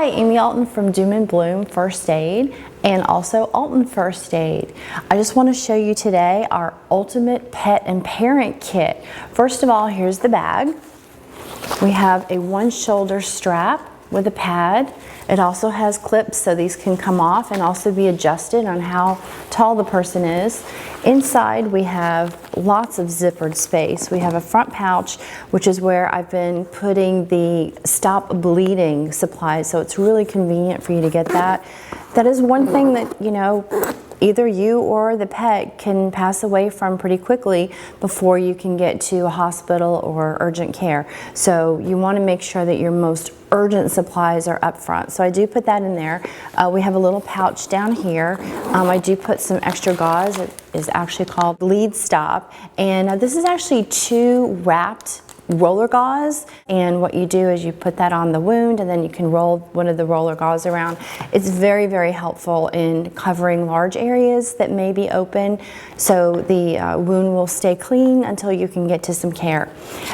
Amy Alton from Doom & Bloom First Aid and also Alton First Aid. I just want to show you today our ultimate pet and parent kit. First of all, here's the bag. We have a one shoulder strap with a pad. It also has clips so these can come off and also be adjusted on how tall the person is. Inside we have lots of zippered space. We have a front pouch, which is where I've been putting the stop bleeding supplies, so it's really convenient for you to get that. That is one thing that, you know, either you or the pet can pass away from pretty quickly before you can get to a hospital or urgent care. So you want to make sure that your most urgent supplies are up front. So I do put that in there. We have a little pouch down here. I do put some extra gauze. It is actually called Bleed Stop. And this is actually 2 wrapped roller gauze, and what you do is you put that on the wound and then you can roll one of the roller gauze around. It's very, very helpful in covering large areas that may be open, so the wound will stay clean until you can get to some care.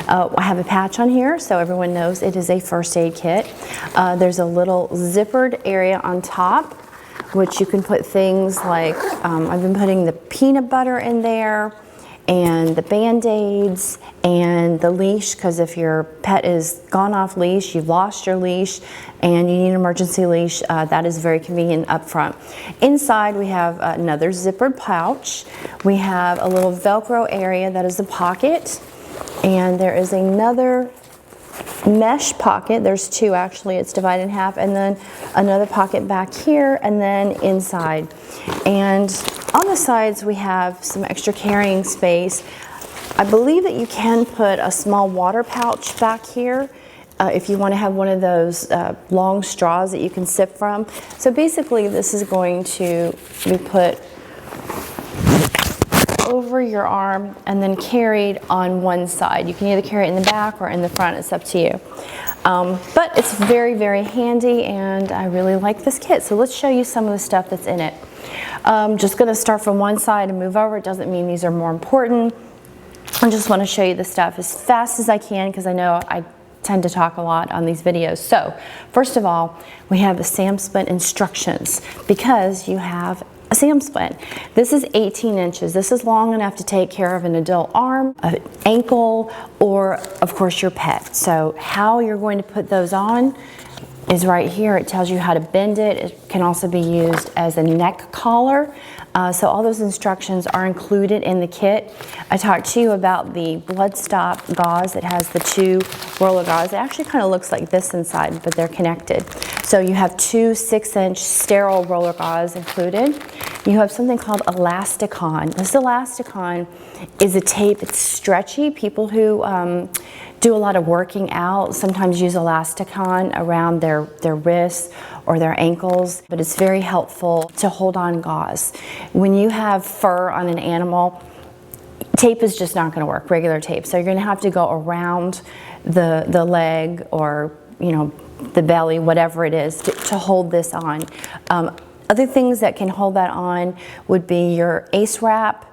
I have a patch on here so everyone knows it is a first aid kit. There's a little zippered area on top which you can put things like, I've been putting the peanut butter in there, and the Band-Aids and the leash, because if your pet is gone off leash, you've lost your leash and you need an emergency leash, that is very convenient up front. Inside we have another zippered pouch. We have a little Velcro area that is a pocket, and there is another mesh pocket. There's 2 actually, it's divided in half, and then another pocket back here, and then inside. And on the sides we have some extra carrying space. I believe that you can put a small water pouch back here if you want to have one of those long straws that you can sip from. So basically this is going to be put over your arm and then carried on one side. You can either carry it in the back or in the front, it's up to you. But it's very, very handy, and I really like this kit. So let's show you some of the stuff that's in it. Just going to start from one side and move over. It doesn't mean these are more important. I just want to show you the stuff as fast as I can because I know I tend to talk a lot on these videos. So first of all, we have the SAM splint instructions because you have a SAM splint. This is 18 inches. This is long enough to take care of an adult arm, an ankle, or of course your pet. So how you're going to put those on is right here. It tells you how to bend it. It can also be used as a neck collar. So all those instructions are included in the kit. I talked to you about the blood stop gauze. It has the 2 roller gauze. It actually kind of looks like this inside, but they're connected. So you have 2 6-inch sterile roller gauze included. You have something called Elasticon. This Elasticon is a tape. It's stretchy. People who do a lot of working out sometimes use Elasticon around their wrists or their ankles, but it's very helpful to hold on gauze. When you have fur on an animal, tape is just not going to work, regular tape. So you're going to have to go around the leg or, you know, the belly, whatever it is, to hold this on. Other things that can hold that on would be your ACE wrap,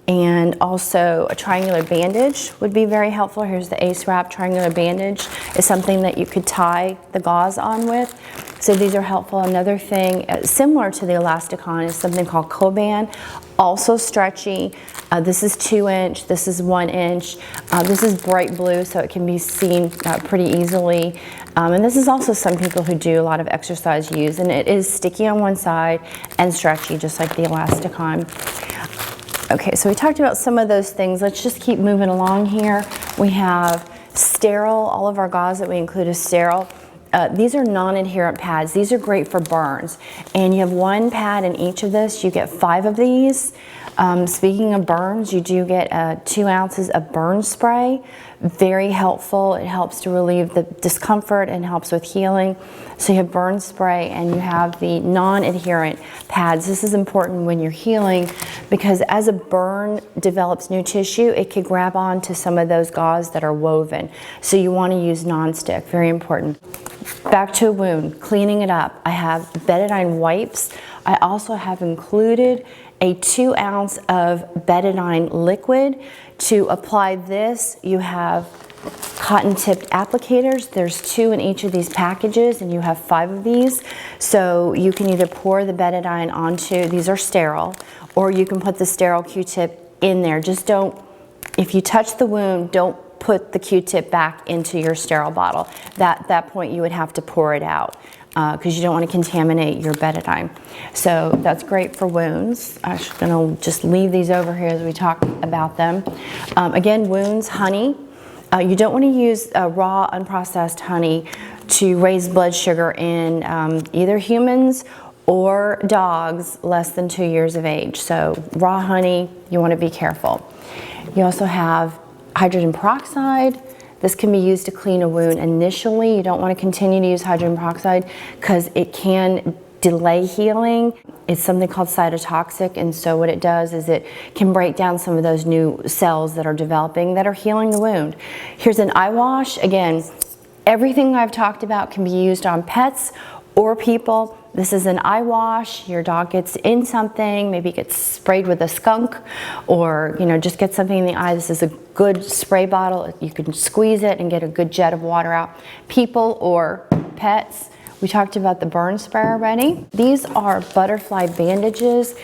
and also a triangular bandage would be very helpful. Here's the ACE wrap. Triangular bandage is something that you could tie the gauze on with. So these are helpful. Another thing similar to the Elasticon is something called Coban, also stretchy. This is 2-inch, this is 1-inch. This is bright blue, so it can be seen pretty easily. And this is also some people who do a lot of exercise use, and it is sticky on one side and stretchy, just like the Elasticon. Okay, so we talked about some of those things. Let's just keep moving along here. We have sterile. All of our gauze that we include is sterile. These are non-adherent pads. These are great for burns. And you have 1 pad in each of this. You get 5 of these. Speaking of burns, you do get 2 ounces of burn spray. Very helpful. It helps to relieve the discomfort and helps with healing. So you have burn spray and you have the non-adherent pads. This is important when you're healing because as a burn develops new tissue, it can grab onto some of those gauze that are woven. So you want to use non-stick, very important. Back to a wound, cleaning it up. I have betadine wipes. I also have included a 2 ounce of betadine liquid. To apply this, you have cotton tipped applicators. There's 2 in each of these packages, and you have 5 of these. So you can either pour the betadine onto, these are sterile, or you can put the sterile Q-tip in there. Just don't, if you touch the wound, don't put the Q-tip back into your sterile bottle. At that point you would have to pour it out, because you don't want to contaminate your betadine. So that's great for wounds. I'm going to just leave these over here as we talk about them. Again, wounds, honey. You don't want to use raw, unprocessed honey to raise blood sugar in either humans or dogs less than 2 years of age. So raw honey, you want to be careful. You also have hydrogen peroxide. This can be used to clean a wound initially. You don't want to continue to use hydrogen peroxide because it can delay healing. It's something called cytotoxic, and so what it does is it can break down some of those new cells that are developing that are healing the wound. Here's an eye wash. Again, everything I've talked about can be used on pets or people. This is an eye wash. Your dog gets in something, maybe gets sprayed with a skunk, or just get something in the eye. This is a good spray bottle. You can squeeze it and get a good jet of water out. People or pets. We talked about the burn spray already. These are butterfly bandages.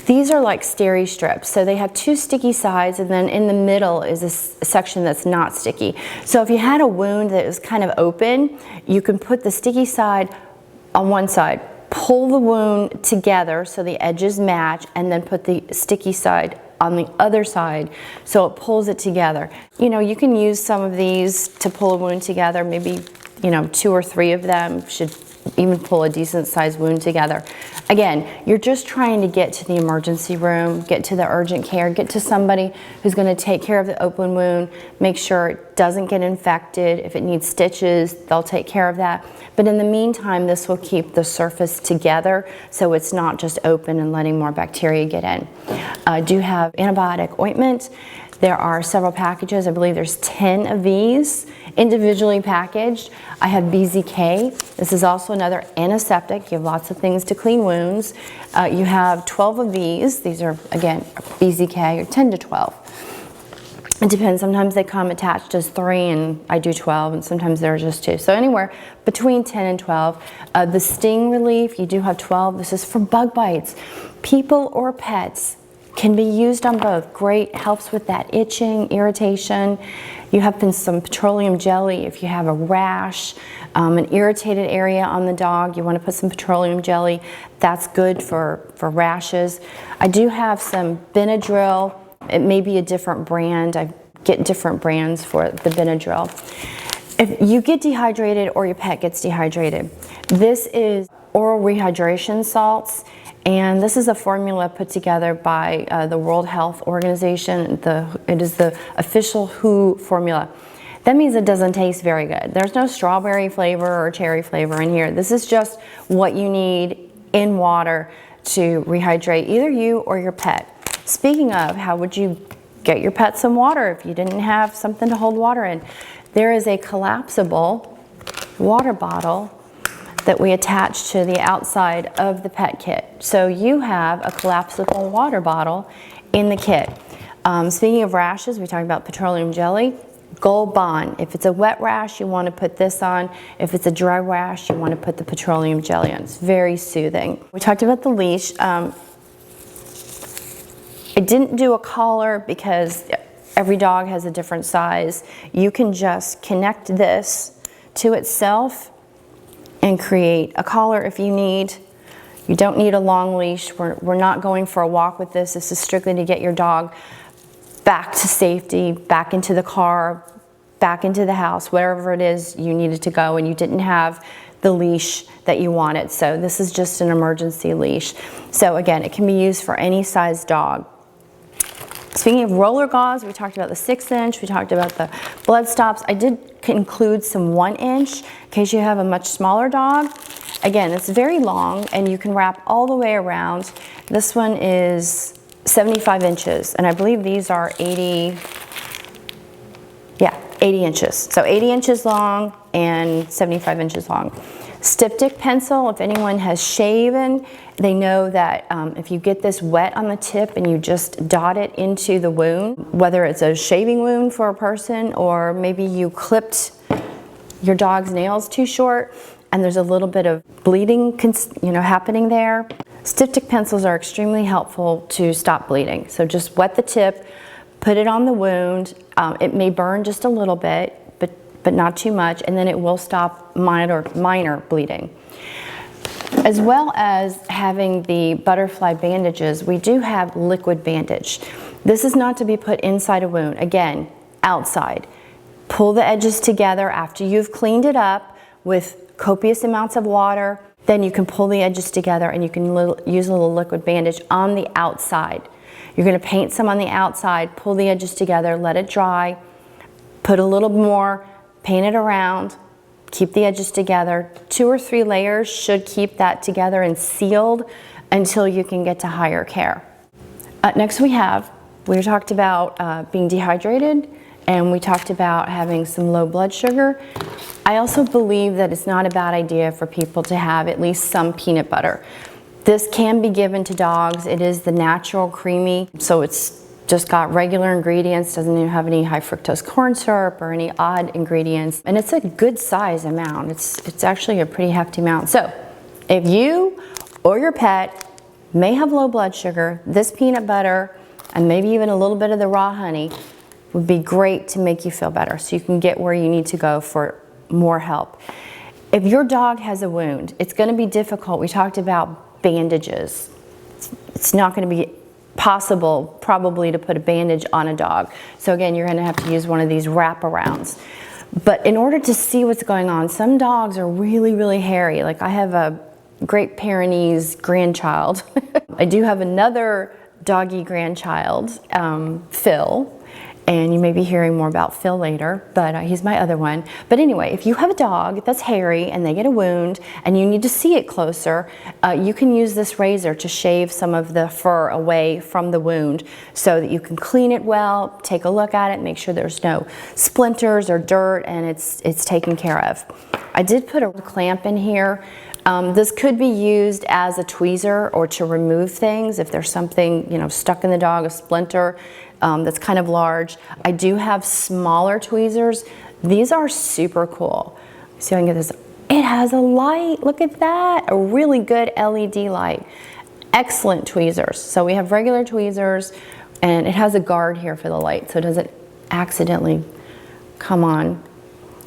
These are like steri strips. So they have 2 sticky sides, and then in the middle is a section that's not sticky. So if you had a wound that was kind of open, you can put the sticky side on one side, pull the wound together so the edges match, and then put the sticky side on the other side so it pulls it together. You can use some of these to pull a wound together. Maybe 2 or 3 of them should even pull a decent sized wound together. Again, you're just trying to get to the emergency room, get to the urgent care, get to somebody who's going to take care of the open wound, make sure it doesn't get infected. If it needs stitches, they'll take care of that. But in the meantime, this will keep the surface together so it's not just open and letting more bacteria get in. I do have antibiotic ointment. There are several packages. I believe there's 10 of these individually packaged. I have BZK. This is also another antiseptic. You have lots of things to clean wounds. You have 12 of these. These are, again, BZK, or 10 to 12. It depends. Sometimes they come attached as 3, and I do 12, and sometimes they're just 2. So anywhere between 10 and 12. The sting relief, you do have 12. This is for bug bites. People or pets, can be used on both. Great, helps with that itching, irritation. You have some petroleum jelly if you have a rash, an irritated area on the dog. You want to put some petroleum jelly. That's good for rashes. I do have some Benadryl. It may be a different brand. I get different brands for the Benadryl. If you get dehydrated or your pet gets dehydrated, this is oral rehydration salts. And this is a formula put together by the World Health Organization. It is the official WHO formula. That means it doesn't taste very good. There's no strawberry flavor or cherry flavor in here. This is just what you need in water to rehydrate either you or your pet. Speaking of, how would you get your pet some water if you didn't have something to hold water in? There is a collapsible water bottle that we attach to the outside of the pet kit. So you have a collapsible water bottle in the kit. Speaking of rashes, we talked about petroleum jelly. Gold Bond. If it's a wet rash, you want to put this on. If it's a dry rash, you want to put the petroleum jelly on. It's very soothing. We talked about the leash. I didn't do a collar because every dog has a different size. You can just connect this to itself and create a collar if you need. You don't need a long leash. We're not going for a walk with this. This is strictly to get your dog back to safety, back into the car, back into the house, wherever it is you needed to go and you didn't have the leash that you wanted. So this is just an emergency leash. So again, it can be used for any size dog. Speaking of roller gauze, we talked about the 6-inch, we talked about the blood stops. I did include some 1-inch in case you have a much smaller dog. Again, it's very long and you can wrap all the way around. This one is 75 inches and I believe these are 80 inches. So 80 inches long and 75 inches long. Styptic pencil, if anyone has shaven, they know that if you get this wet on the tip and you just dot it into the wound, whether it's a shaving wound for a person or maybe you clipped your dog's nails too short and there's a little bit of bleeding happening there, styptic pencils are extremely helpful to stop bleeding. So just wet the tip, put it on the wound. It may burn just a little bit, but not too much, and then it will stop minor bleeding. As well as having the butterfly bandages, we do have liquid bandage. This is not to be put inside a wound. Again, outside. Pull the edges together after you've cleaned it up with copious amounts of water. Then you can pull the edges together and you can use a little liquid bandage on the outside. You're going to paint some on the outside, pull the edges together, let it dry, put a little more, paint it around, keep the edges together. 2 or 3 layers should keep that together and sealed until you can get to higher care. Next we talked about being dehydrated, and we talked about having some low blood sugar. I also believe that it's not a bad idea for people to have at least some peanut butter. This can be given to dogs. It is the natural creamy, so it's just got regular ingredients, doesn't even have any high fructose corn syrup or any odd ingredients, and it's a good size amount. It's actually a pretty hefty amount. So if you or your pet may have low blood sugar, this peanut butter and maybe even a little bit of the raw honey would be great to make you feel better so you can get where you need to go for more help. If your dog has a wound, it's going to be difficult. We talked about bandages. It's not going to be possible probably to put a bandage on a dog. So again, you're going to have to use one of these wraparounds. But in order to see what's going on, some dogs are really, really hairy. Like I have a Great Pyrenees grandchild. I do have another doggy grandchild, Phil. And you may be hearing more about Phil later, but he's my other one. But anyway, if you have a dog that's hairy and they get a wound and you need to see it closer, you can use this razor to shave some of the fur away from the wound so that you can clean it well, take a look at it, make sure there's no splinters or dirt, and it's taken care of. I did put a clamp in here. This could be used as a tweezer or to remove things if there's something stuck in the dog, a splinter that's kind of large. I do have smaller tweezers. These are super cool. See if I can get this. It has a light, look at that, a really good LED light. Excellent tweezers. So we have regular tweezers and it has a guard here for the light so it doesn't accidentally come on,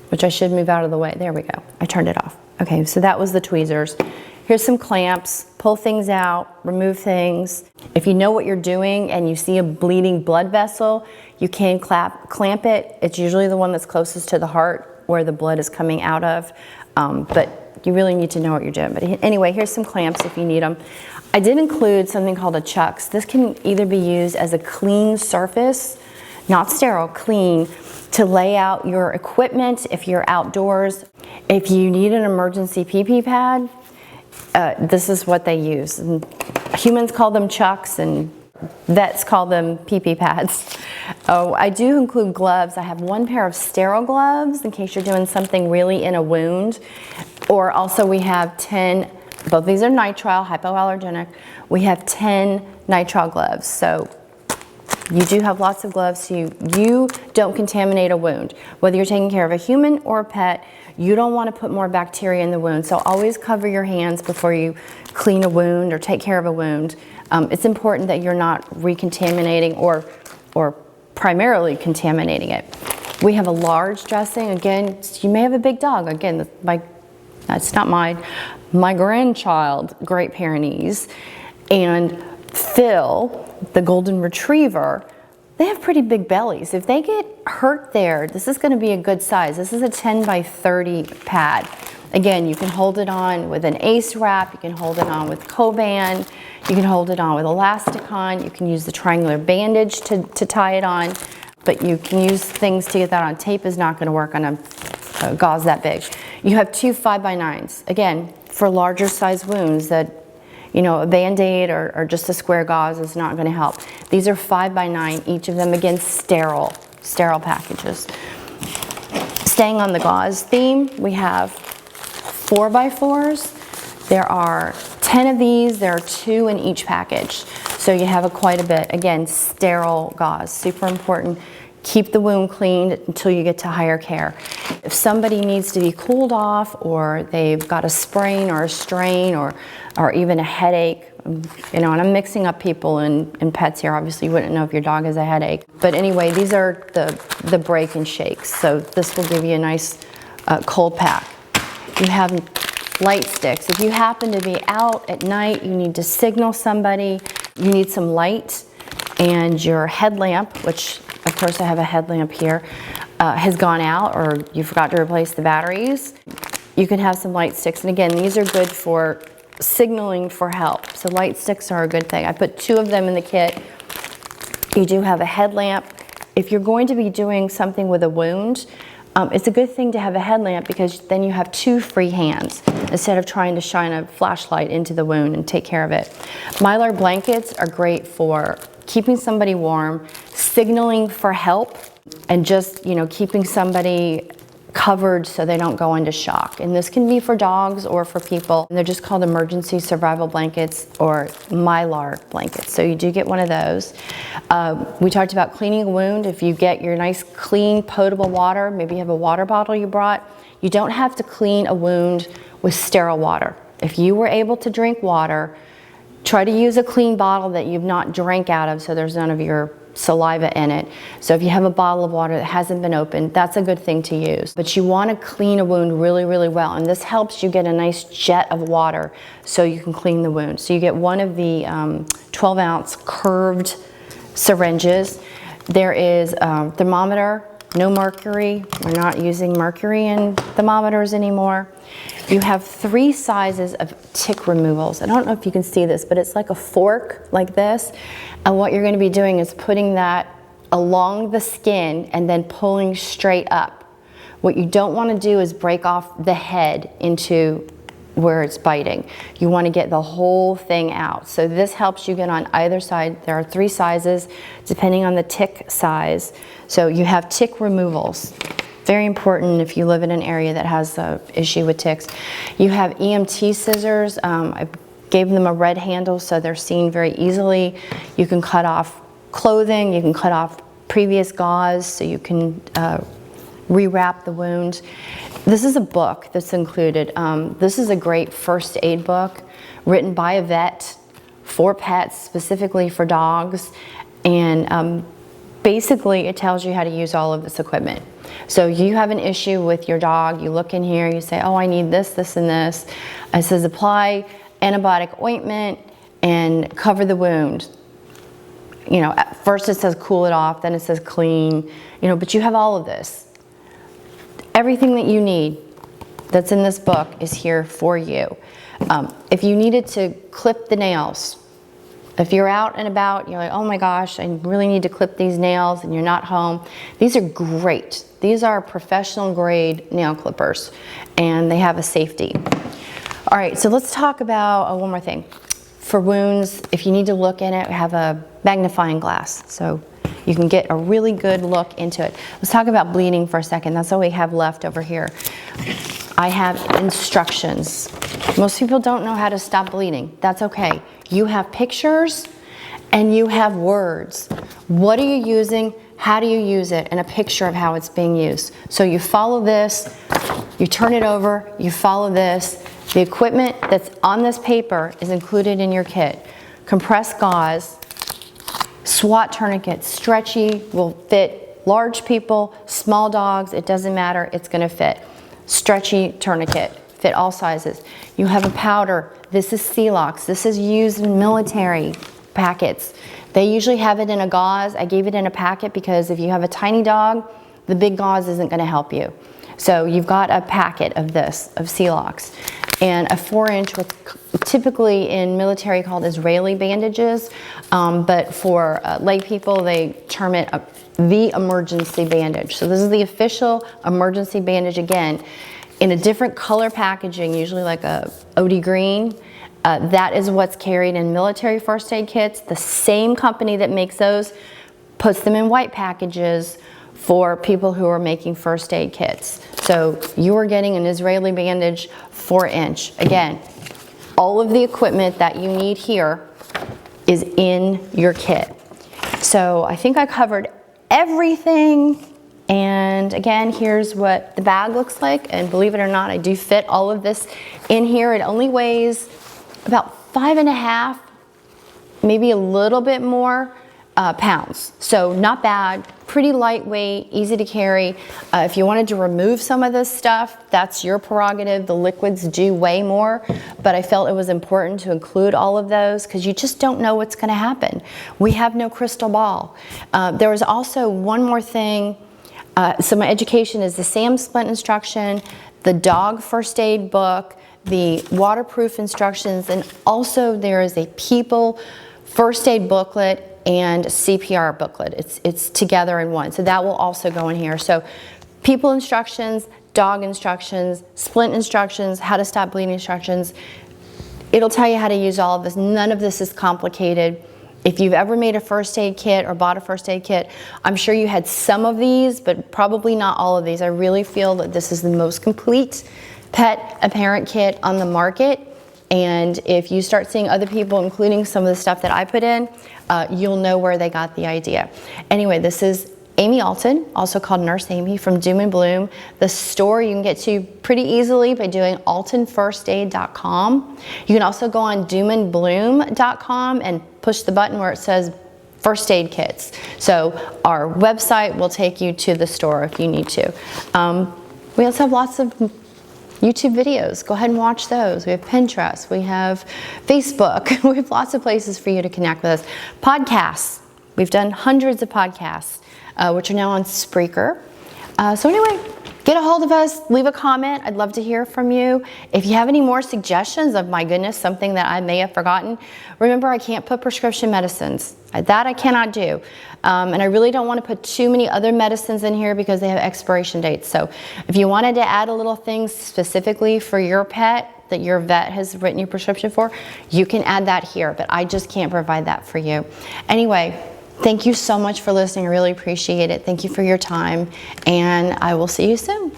which I should move out of the way. There we go, I turned it off. Okay, so that was the tweezers. Here's some clamps, pull things out, remove things. If you know what you're doing and you see a bleeding blood vessel, you can clamp it. It's usually the one that's closest to the heart where the blood is coming out of, but you really need to know what you're doing. But anyway, here's some clamps if you need them. I did include something called a chucks. This can either be used as a clean surface, not sterile, clean, to lay out your equipment if you're outdoors. If you need an emergency pee-pee pad, this is what they use. And humans call them chucks and vets call them pee-pee pads. Oh, I do include gloves. I have 1 pair of sterile gloves in case you're doing something really in a wound. Or also we have 10, both these are nitrile, hypoallergenic. We have 10 nitrile gloves. So you do have lots of gloves so you don't contaminate a wound. Whether you're taking care of a human or a pet, you don't want to put more bacteria in the wound. So always cover your hands before you clean a wound or take care of a wound. It's important that you're not recontaminating or primarily contaminating it. We have a large dressing. Again, you may have a big dog. Again, that's not my grandchild, Great Pyrenees, and Phil, the golden retriever, they have pretty big bellies. If they get hurt there, this is going to be a good size. This is a 10 by 30 pad. Again, you can hold it on with an ace wrap, you can hold it on with Coban, you can hold it on with Elasticon, you can use the triangular bandage to tie it on, but you can use things to get that on. Tape is not going to work on a gauze that big. You have 2 5x9s. Again, for larger size wounds that a Band-Aid or just a square gauze is not going to help. These are 5x9, each of them, again, sterile packages. Staying on the gauze theme, we have 4x4s. There are 10 of these. There are 2 in each package. So you have quite a bit. Again, sterile gauze, super important. Keep the wound cleaned until you get to higher care. If somebody needs to be cooled off, or they've got a sprain or a strain, or even a headache, you know, and I'm mixing up people and pets here. Obviously, you wouldn't know if your dog has a headache. But anyway, these are the break and shakes. So this will give you a nice cold pack. You have light sticks. If you happen to be out at night, you need to signal somebody, you need some light, and your headlamp, which of course I have a headlamp here, has gone out, or you forgot to replace the batteries, you can have some light sticks. And again, these are good for signaling for help. So light sticks are a good thing. I put 2 of them in the kit. You do have a headlamp. If you're going to be doing something with a wound, it's a good thing to have a headlamp, because then you have 2 free hands instead of trying to shine a flashlight into the wound and take care of it. Mylar blankets are great for keeping somebody warm, signaling for help, and just, you know, keeping somebody covered so they don't go into shock. And this can be for dogs or for people. And they're just called emergency survival blankets, or Mylar blankets. So you do get one of those. We talked about cleaning a wound. If you get your nice clean potable water, maybe you have a water bottle you brought, you don't have to clean a wound with sterile water. If you were able to drink water, try to use a clean bottle that you've not drank out of, so there's none of your saliva in it. So if you have a bottle of water that hasn't been opened, that's a good thing to use. But you want to clean a wound really, really well, and this helps you get a nice jet of water so you can clean the wound. So you get one of the 12-ounce curved syringes. There is a thermometer, no mercury. We're not using mercury in thermometers anymore. You have 3 sizes of tick removals. I don't know if you can see this, but it's like a fork like this. And what you're going to be doing is putting that along the skin and then pulling straight up. What you don't want to do is break off the head into where it's biting. You want to get the whole thing out. So this helps you get on either side. There are 3 sizes depending on the tick size. So you have tick removals. Very important if you live in an area that has an issue with ticks. You have EMT scissors. I gave them a red handle so they're seen very easily. You can cut off clothing. You can cut off previous gauze so you can rewrap the wound. This is a book that's included. This is a great first aid book written by a vet for pets, specifically for dogs. And basically it tells you how to use all of this equipment. So you have an issue with your dog, you look in here, you say, oh, I need this, this, and this. It says apply antibiotic ointment and cover the wound. You know, at first it says cool it off, then it says clean, you know, but you have all of this. Everything that you need that's in this book is here for you. If you needed to clip the nails, if you're out and about, you're like, oh my gosh, I really need to clip these nails, and you're not home, these are great. These are professional grade nail clippers, and they have a safety. All right, so let's talk about one more thing. For wounds, if you need to look in it, we have a magnifying glass, so you can get a really good look into it. Let's talk about bleeding for a second. That's all we have left over here. I have instructions. Most people don't know how to stop bleeding. That's okay. You have pictures and you have words. What are you using? How do you use it? And a picture of how it's being used. So you follow this, you turn it over, you follow this. The equipment that's on this paper is included in your kit. Compressed gauze, SWAT tourniquet, stretchy, will fit large people, small dogs, it doesn't matter, it's gonna fit. Stretchy tourniquet, fit all sizes. You have a powder, this is Celox, this is used in military packets. They usually have it in a gauze. I gave it in a packet because if you have a tiny dog, the big gauze isn't gonna help you. So you've got a packet of this, of Celox, and a 4-inch with typically in military called Israeli bandages, but for lay people, they term it the emergency bandage. So this is the official emergency bandage, again, in a different color packaging, usually like a OD green. That is what's carried in military first aid kits. The same company that makes those puts them in white packages for people who are making first aid kits. So you are getting an Israeli bandage 4-inch. Again, all of the equipment that you need here is in your kit. So I think I covered everything. And again, here's what the bag looks like. And believe it or not, I do fit all of this in here. It only weighs about 5.5, maybe a little bit more pounds. So not bad, pretty lightweight, easy to carry. If you wanted to remove some of this stuff, that's your prerogative. The liquids do weigh more, but I felt it was important to include all of those because you just don't know what's going to happen. We have no crystal ball. There was also one more thing. So my education is the SAM splint instruction, the dog first aid book, the waterproof instructions, and also there is a people first aid booklet and CPR booklet. It's together in one. So that will also go in here. So people instructions, dog instructions, splint instructions, how to stop bleeding instructions. It'll tell you how to use all of this. None of this is complicated. If you've ever made a first aid kit or bought a first aid kit, I'm sure you had some of these, but probably not all of these. I really feel that this is the most complete pet apparent kit on the market. And if you start seeing other people, including some of the stuff that I put in, you'll know where they got the idea. Anyway, this is Amy Alton, also called Nurse Amy, from Doom and Bloom. The store you can get to pretty easily by doing altonfirstaid.com. You can also go on doomandbloom.com and push the button where it says first aid kits. So our website will take you to the store if you need to. We also have lots of YouTube videos. Go ahead and watch those. We have Pinterest. We have Facebook. We have lots of places for you to connect with us. Podcasts. We've done hundreds of podcasts, which are now on Spreaker. So anyway, get a hold of us. Leave a comment. I'd love to hear from you. If you have any more suggestions of, my goodness, something that I may have forgotten, remember I can't put prescription medicines. That I cannot do. And I really don't want to put too many other medicines in here because they have expiration dates. So if you wanted to add a little thing specifically for your pet that your vet has written your prescription for, you can add that here, but I just can't provide that for you. Anyway, thank you so much for listening. I really appreciate it. Thank you for your time, and I will see you soon.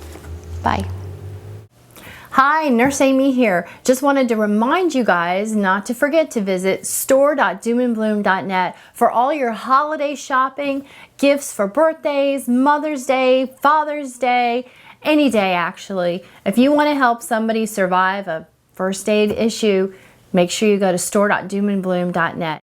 Bye. Hi, Nurse Amy here. Just wanted to remind you guys not to forget to visit store.doomandbloom.net for all your holiday shopping, gifts for birthdays, Mother's Day, Father's Day, any day actually. If you want to help somebody survive a first aid issue, make sure you go to store.doomandbloom.net.